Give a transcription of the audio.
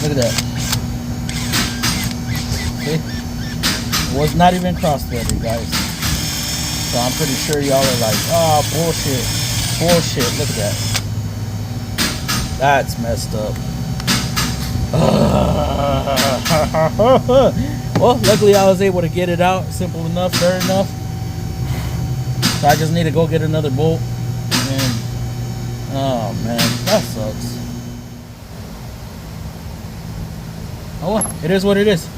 Look at that. See? Was not even cross-threaded, guys. So I'm pretty sure y'all are like, oh, bullshit. Bullshit. Look at that. That's messed up. Well, luckily I was able to get it out. Simple enough, fair enough. So I just need to go get another bolt. And, oh, man. That sucks. Oh, well, it is what it is.